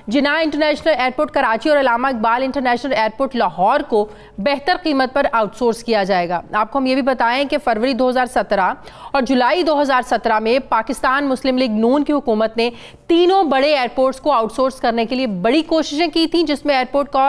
जिन्ना international airport Karachi और अल्लामा Iqbal international airport Lahore को बेहतर कीमत पर आउटसोर्स किया जाएगा। आपको हम ये भी बताएं कि फरवरी 2017 और जुलाई 2017 में पाकिस्तान मुस्लिम लीग नून की हुकूमत ने तीनों बड़े एयरपोर्ट्स को आउटसोर्स करने के लिए बड़ी कोशिशें की थी, जिसमें एयरपोर्ट का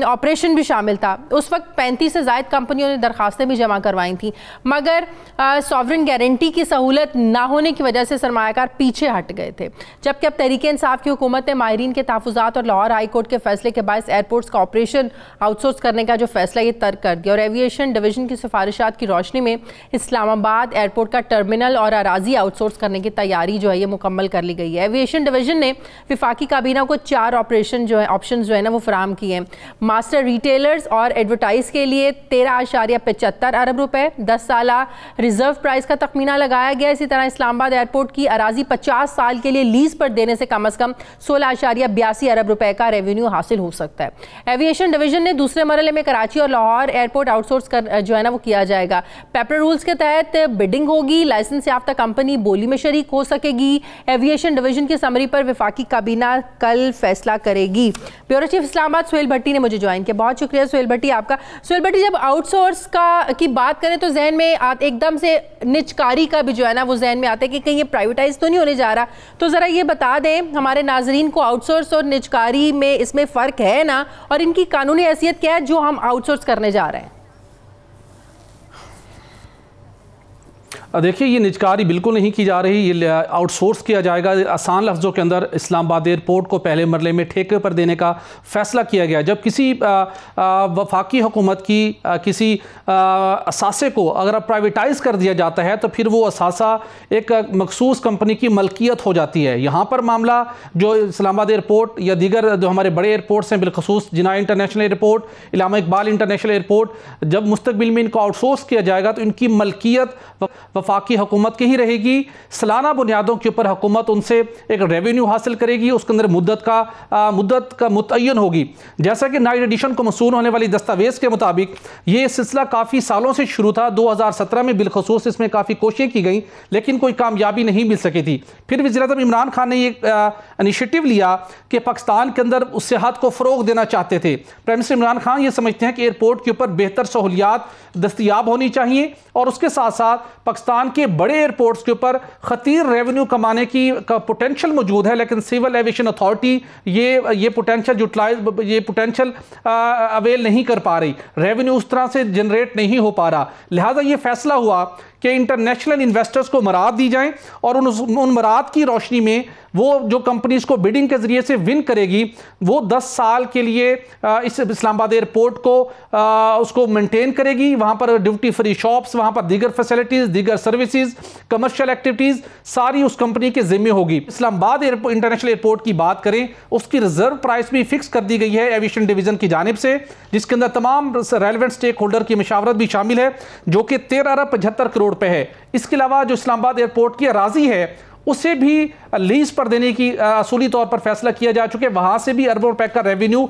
ऑपरेशन भी शामिल था। उस वक्त 35 से ज़ायद कंपनियों ने दरखास्तें भी जमा करवाई थी, मगर सॉवरेन गारंटी की सहूलत ना होने की वजह से सरमायाकार पीछे हट गए थे। जबकि अब तहरीक इंसाफ की हुकूमत ने माहिरीन के तहफ़्फ़ुज़ात और लाहौर हाई कोर्ट के फैसले के बायस एयरपोर्ट्स का ऑपरेशन आउटसोर्स करने का जो फैसला ये तर्क कर दिया और एविएशन डिवीजन की सिफारिशात की रोशनी में इस्लामाबाद एयरपोर्ट का टर्मिनल और अराजी आउटसोर्स करने की तैयारी जो है ये मुकम्मल कर ली गई है। एविएशन डिवीजन ने विफाकी काबीना को 4 ऑपरेशन ऑप्शन जो है ना वो फराहम किए हैं। मास्टर रिटेलर्स और एडवर्टाइज के लिए 13.75 अरब रुपए 10 साला रिजर्व प्राइस का तखमीना लगाया गया। इसी तरह इस्लामाबाद एयरपोर्ट की अराजी 50 साल के लिए लीज पर देने से कम 16.82 अरब रुपए का रेवेन्यू हासिल हो सकता है। एविएशन डिवीजन ने दूसरे मरहले में कराची और लाहौर एयरपोर्ट आउटसोर्स कर जो है ना वो किया जाएगा। पेपर रूल्स के तहत बिडिंग होगी, लाइसेंस याफ्ता कंपनी बोली में शरीक हो सकेगी। एविएशन डिवीजन की समरी पर विफाकी काबीना कल फैसला करेगी। ब्यूरो चीफ इस्लामाबाद सुहेल भट्टी ने मुझे ज्वाइन किया। बहुत शुक्रिया सुहेल भट्टी आपका। सुहेल भट्टी, जब आउटसोर्स की बात करें तो जहन में एकदम से निजकारी का भी जो है ना वो जहन में आता है कि कहीं ये प्राइवेटाइज तो नहीं होने जा रहा। तो ज़रा ये बता दें हमारे नाजरीन को, आउटसोर्स और निजकारी में इसमें फ़र्क है ना, और इनकी कानूनी हैसियत क्या है जो हम आउटसोर्स करने जा रहे हैं? देखिए, ये निजकारी बिल्कुल नहीं की जा रही, ये आउटसोर्स किया जाएगा। आसान लफ्ज़ों के अंदर इस्लामाबाद एयरपोर्ट को पहले मरले में ठेके पर देने का फ़ैसला किया गया। जब किसी वफाकी हुकूमत की किसी असासे को अगर प्राइवेटाइज़ कर दिया जाता है तो फिर वो असासा एक मखसूस कंपनी की मलकियत हो जाती है। यहाँ पर मामला जो इस्लामाबाद एयरपोर्ट या दीगर जो हमारे बड़े एयरपोर्ट्स हैं, बिलखसूस जिन्ना इंटरनेशनल एयरपोर्ट, अल्लामा इकबाल इंटरनेशनल एयरपोर्ट, जब मुस्तकबिल में इनको आउटसोर्स किया जाएगा तो इनकी मलकियत वफाकी हुकूमत की ही रहेगी। सालाना बुनियादों के ऊपर हुकूमत उनसे एक रेवेन्यू हासिल करेगी, उसके अंदर मुद्दत का मुतय्यन होगी। जैसा कि 9 एडिशन को मसूल होने वाली दस्तावेज़ के मुताबिक ये सिलसिला काफ़ी सालों से शुरू था। 2017 में बिलखसूस इसमें काफ़ी कोशिशें की गई लेकिन कोई कामयाबी नहीं मिल सकी थी। फिर वज़ीर-ए-आज़म इमरान खान ने ये इनिशिएटिव लिया कि पाकिस्तान के अंदर उस सेहत को फ़रोग देना चाहते थे। प्राइम मिनिस्टर इमरान खान ये समझते हैं कि एयरपोर्ट के ऊपर बेहतर सहूलियात दस्तयाब होनी चाहिए और उसके साथ साथ पाकिस्तान के बड़े एयरपोर्ट्स के ऊपर खतीर रेवेन्यू कमाने की पोटेंशियल मौजूद है, लेकिन सिविल एविएशन अथॉरिटी ये पोटेंशियल अवेल नहीं कर पा रही, रेवेन्यू उस तरह से जनरेट नहीं हो पा रहा। लिहाजा ये फैसला हुआ कि इंटरनेशनल इन्वेस्टर्स को मराद दी जाएं और उन मराद की रोशनी में वो जो कंपनीज को बिडिंग के जरिए से विन करेगी वो 10 साल के लिए इस इस्लामाबाद एयरपोर्ट को उसको मेंटेन करेगी। वहाँ पर ड्यूटी फ्री शॉप्स, वहाँ पर दीगर फैसिलिटीज़, दीगर सर्विसेज, कमर्शियल एक्टिविटीज़ सारी उस कंपनी के जिम्मे होगी। इस्लामाबाद इंटरनेशनल एयरपोर्ट की बात करें, उसकी रिजर्व प्राइस भी फिक्स कर दी गई है एविएशन डिवीज़न की जानिब से, जिसके अंदर तमाम रेलेवेंट स्टेक होल्डर की मशावरत भी शामिल है, जो कि 13.75 करोड़ रुपए है। इसके अलावा जो इस्लामाबाद एयरपोर्ट की अराजी है उसे भी लीज पर देने की असूली तौर पर फैसला किया जा चुका है, वहां से भी अरबों रुपए का रेवेन्यू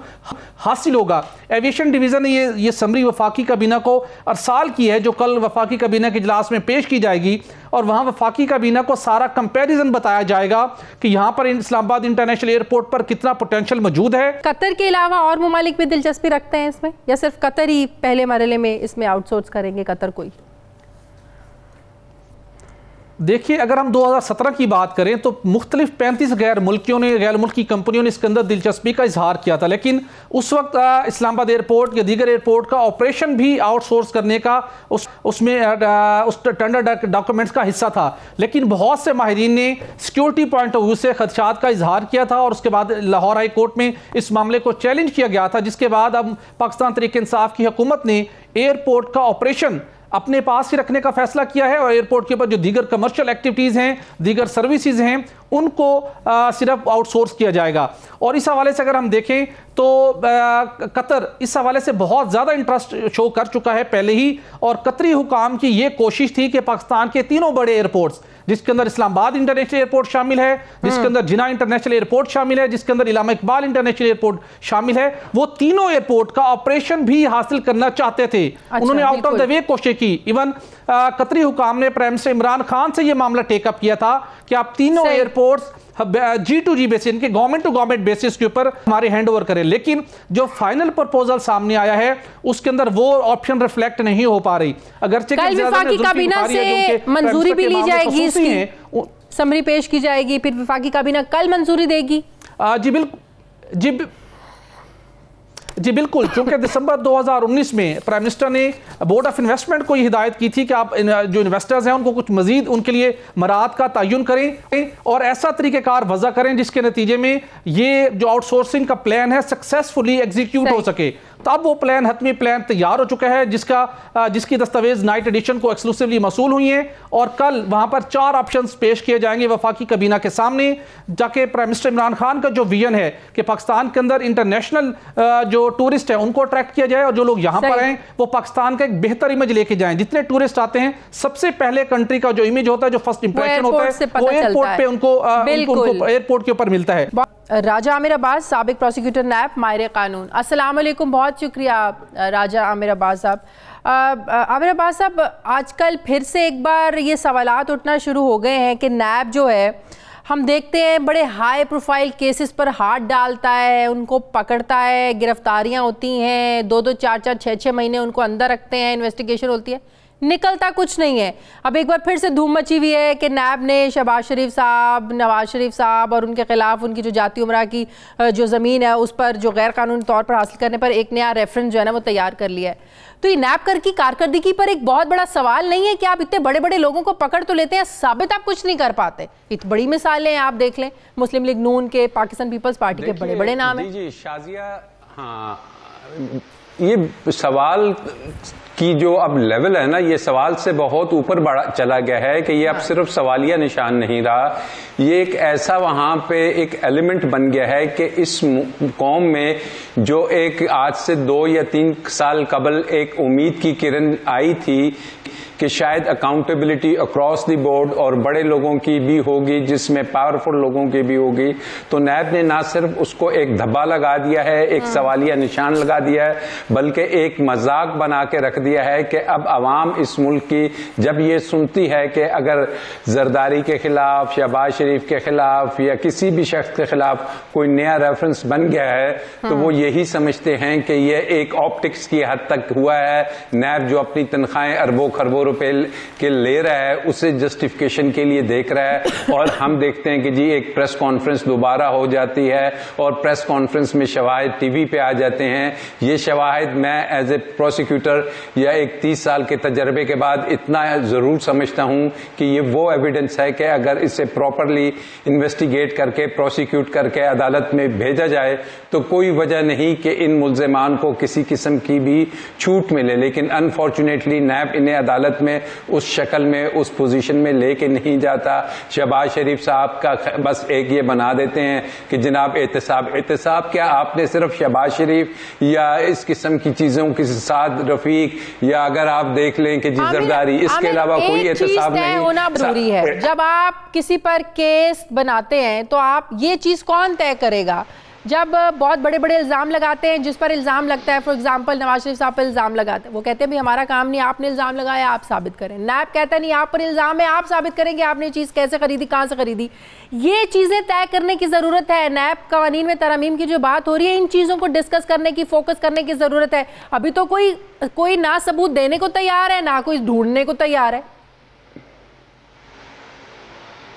हासिल होगा। एविएशन डिवीजन ने ये समरी वफाकी काबीना को अरसाल की है, जो कल वफाकी काबीना के इजलास में पेश की जाएगी और वहां वफाकी काबीना को सारा कंपैरिजन बताया जाएगा कि यहां पर इस्लामाबाद इंटरनेशनल एयरपोर्ट पर कितना पोटेंशियल मौजूद है। कतर के अलावा और ममालिक भी दिलचस्पी रखते हैं इसमें, या सिर्फ कतर ही पहले मरहले में इसमें आउटसोर्स करेंगे कतर कोई? देखिए, अगर हम 2017 की बात करें तो मुख्तलिफ 35 गैर मुल्की कंपनियों ने इसके अंदर दिलचस्पी का इजहार किया था, लेकिन उस वक्त इस्लामाबाद एयरपोर्ट या दीगर एयरपोर्ट का ऑपरेशन भी आउटसोर्स करने का उस टेंडर डॉक्यूमेंट्स का हिस्सा था। लेकिन बहुत से माहिरीन ने सिक्योरिटी पॉइंट ऑफ व्यू से खदशात का इजहार किया था और उसके बाद लाहौर हाई कोर्ट में इस मामले को चैलेंज किया गया था, जिसके बाद अब पाकिस्तान तहरीक इंसाफ की हुकूमत ने एयरपोर्ट का ऑपरेशन अपने पास ही रखने का फैसला किया है और एयरपोर्ट के ऊपर जो दीगर कमर्शियल एक्टिविटीज़ हैं, दीगर सर्विसेज हैं, उनको सिर्फ आउटसोर्स किया जाएगा। और इस हवाले से अगर हम देखें तो कतर इस हवाले से बहुत ज़्यादा इंटरेस्ट शो कर चुका है पहले ही, और कतरी हुकाम की ये कोशिश थी कि पाकिस्तान के तीनों बड़े एयरपोर्ट्स, जिसके अंदर इस्लामाबाद इंटरनेशनल एयरपोर्ट शामिल है, जिसके अंदर जिन्ना इंटरनेशनल एयरपोर्ट शामिल है, जिसके अंदर अल्लामा इकबाल इंटरनेशनल एयरपोर्ट शामिल है, वो तीनों एयरपोर्ट का ऑपरेशन भी हासिल करना चाहते थे। उन्होंने आउट ऑफ द वे कोशिश की। इवन कतरी हुकाम ने प्राइम मिनिस्टर इमरान खान से यह मामला टेकअप किया था कि आप तीनों एयरपोर्ट्स G2G बेसिस, इनके गवर्नमेंट टू गवर्नमेंट बेसिस के ऊपर हमारे हैंड ओवर करें। लेकिन जो फाइनल प्रपोजल सामने आया है उसके अंदर वो ऑप्शन रिफ्लेक्ट नहीं हो पा रही। अगर वफाकी काबीना से मंजूरी भी ली जाएगी, इसकी समरी पेश की जाएगी, फिर वफाकी काबीना कल मंजूरी देगी। जी बिल्कुल, क्योंकि दिसंबर 2019 में प्राइम मिनिस्टर ने बोर्ड ऑफ इन्वेस्टमेंट को ये हिदायत की थी कि आप जो इन्वेस्टर्स हैं उनको कुछ मजीद उनके लिए मराहत का तयन करें और ऐसा तरीक़ेकार वज़ा करें जिसके नतीजे में ये जो आउटसोर्सिंग का प्लान है सक्सेसफुली एग्जीक्यूट हो सके। तो अब वो प्लान, हतमी प्लान तैयार हो चुका है जिसकी दस्तावेज नाइट एडिशन को एक्सक्लूसिवली मसूल हुई हैं और कल वहां पर 4 ऑप्शंस पेश किए जाएंगे वफाकी काबीना के सामने, जाके प्राइम मिनिस्टर इमरान खान का जो विजन है कि पाकिस्तान के अंदर इंटरनेशनल जो टूरिस्ट है उनको अट्रैक्ट किया जाए और जो लोग यहाँ पर आए वो पाकिस्तान का एक बेहतर इमेज लेके जाएं। जितने टूरिस्ट आते हैं सबसे पहले कंट्री का जो इमेज होता है, जो फर्स्ट इंप्रेशन होता है, वो एयरपोर्ट पे उनको एयरपोर्ट के ऊपर मिलता है। राजा आमिर अब्बास, साबिक प्रोसिक्यूटर नैब, माहिर कानून, अस्सलाम वालेकुम, बहुत शुक्रिया राजा आमिर अब्बास साहब। आमिर अब्बास साहब, आजकल फिर से एक बार ये सवालात उठना शुरू हो गए हैं कि नैब जो है, हम देखते हैं बड़े हाई प्रोफाइल केसेस पर हाथ डालता है, उनको पकड़ता है, गिरफ्तारियां होती हैं, 2-2, 4-4, 6-6 महीने उनको अंदर रखते हैं, इन्वेस्टिगेशन होती है, निकलता कुछ नहीं है। अब एक बार फिर से धूम मची हुई है कि नैब ने शहबाज शरीफ साहब, नवाज शरीफ साहब और उनके खिलाफ उनकी जो जाती उमरा की जो ज़मीन है उस पर जो गैर कानूनी तौर पर हासिल करने पर एक नया रेफरेंस जो है ना वो तैयार कर लिया है। तो ये नैब कर की कारकर्दगी पर एक बहुत बड़ा सवाल नहीं है कि आप इतने बड़े बड़े लोगों को पकड़ तो लेते हैं, साबित आप कुछ नहीं कर पाते। इतनी बड़ी मिसालें आप देख लें, मुस्लिम लीग नून के, पाकिस्तान पीपल्स पार्टी के बड़े बड़े नाम हैं। जी शाजिया, हाँ, ये सवाल की जो अब लेवल है ना, ये सवाल से बहुत ऊपर बढ़ा चला गया है कि ये अब सिर्फ सवालिया निशान नहीं रहा, ये एक ऐसा वहां पे एक एलिमेंट बन गया है कि इस कौम में जो एक आज से 2 या 3 साल कबल एक उम्मीद की किरण आई थी कि शायद अकाउंटेबिलिटी अक्रॉस द बोर्ड और बड़े लोगों की भी होगी, जिसमें पावरफुल लोगों की भी होगी, तो नैब ने ना सिर्फ उसको एक धब्बा लगा दिया है, एक सवालिया निशान लगा दिया है, बल्कि एक मजाक बना के रख दिया है कि अब अवाम इस मुल्क की जब ये सुनती है कि अगर जरदारी के खिलाफ, शहबाज शरीफ के खिलाफ या किसी भी शख्स के खिलाफ कोई नया रेफरेंस बन गया है, तो वो यही समझते हैं कि ये एक ऑप्टिक्स की हद तक हुआ है। नैब जो अपनी तनख्वाहें अरबों खरबों रुपए के ले रहा है उसे जस्टिफिकेशन के लिए देख रहा है, और हम देखते हैं कि जी एक प्रेस कॉन्फ्रेंस दोबारा हो जाती है और प्रेस कॉन्फ्रेंस में शवाहिद टीवी पे आ जाते हैं। ये शवाहिद मैं एज ए प्रोसिक्यूटर या एक 30 साल के तजर्बे के बाद इतना जरूर समझता हूं कि ये वो एविडेंस है कि अगर इसे प्रॉपरली इन्वेस्टिगेट करके प्रोसिक्यूट करके अदालत में भेजा जाए तो कोई वजह नहीं कि इन मुल्जिमान को किसी किस्म की भी छूट मिले। लेकिन अनफॉर्चुनेटली नैब इन्हें अदालत में उस शक्ल में, उस पोजीशन में लेके नहीं जाता। शहबाज शरीफ साहब का बस एक ये बना देते हैं कि जनाब एहतसाब क्या आपने सिर्फ शहबाज शरीफ या इस किस्म की चीजों के साथ रफीक या अगर आप देख लें कि जरदारी, इसके अलावा कोई एहतसाब नहीं होना जरूरी है। जब आप किसी पर केस बनाते हैं तो आप ये चीज कौन तय करेगा? जब बहुत बड़े बड़े इल्ज़ाम लगाते हैं, जिस पर इल्ज़ाम लगता है, फॉर एग्जांपल नवाज शरीफ साहब पर इल्ज़ाम लगाते हैं, वो कहते हैं भी हमारा काम नहीं, आपने इल्ज़ाम लगाया आप साबित करें। नैब कहता नहीं आप पर इल्ज़ाम है, आप साबित करें कि आपने चीज़ कैसे खरीदी, कहाँ से खरीदी। ये चीज़ें तय करने की ज़रूरत है। नैब कवानीन में तरमीम की जो बात हो रही है, इन चीज़ों को डिस्कस करने की, फोकस करने की ज़रूरत है। अभी तो कोई ना सबूत देने को तैयार है, ना कोई ढूंढने को तैयार है।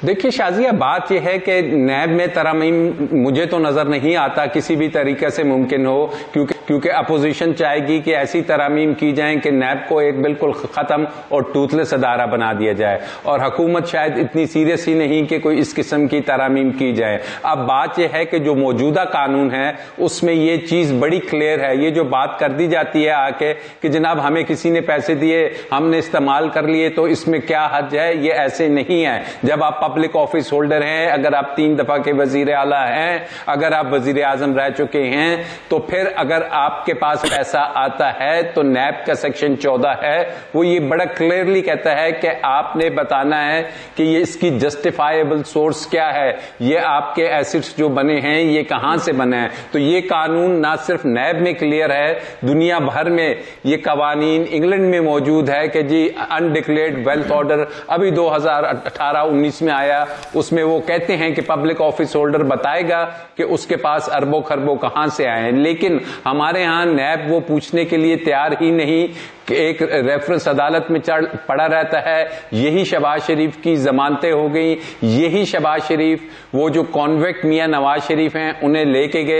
देखिए शाजिया, बात यह है कि नैब में तरमीम मुझे तो नजर नहीं आता किसी भी तरीके से मुमकिन हो, क्योंकि अपोजिशन चाहेगी कि ऐसी तरमीम की जाए कि नैब को एक बिल्कुल खत्म और टूथलेस अदारा बना दिया जाए, और हुकूमत शायद इतनी सीरियस ही नहीं कि कोई इस किस्म की तरमीम की जाए। अब बात यह है कि जो मौजूदा कानून है उसमें ये चीज बड़ी क्लियर है। ये जो बात कर दी जाती है आके कि जनाब हमें किसी ने पैसे दिए, हमने इस्तेमाल कर लिए, तो इसमें क्या हर्ज है, ये ऐसे नहीं है। जब आप पब्लिक ऑफिस होल्डर हैं, अगर आप 3 दफा के वजीर आला हैं, अगर आप वजीर आजम रह चुके हैं, तो फिर अगर आपके पास पैसा आता है तो नैब का सेक्शन 14 है, वो ये बड़ा क्लियरली कहता है कि आपने बताना है कि ये इसकी जस्टिफाइबल सोर्स क्या है, ये आपके एसेट्स जो बने हैं ये कहां से बने हैं। तो ये कानून ना सिर्फ नैब में क्लियर है, दुनिया भर में ये कवानीन, इंग्लैंड में मौजूद है कि जी अनडिक्लेयर्ड वेल्थ ऑर्डर अभी 2018-19 में आया, उसमें वो कहते हैं कि पब्लिक ऑफिस होल्डर बताएगा कि उसके पास अरबों खरबों कहां से आए हैं, लेकिन हमारे यहां नैब वो पूछने के लिए तैयार ही नहीं। एक रेफरेंस अदालत में पड़ा रहता है। यही शहबाज शरीफ की जमानतें हो गई, यही शहबाज शरीफ वो जो कॉन्विक्ट मियां नवाज शरीफ हैं उन्हें लेके गए।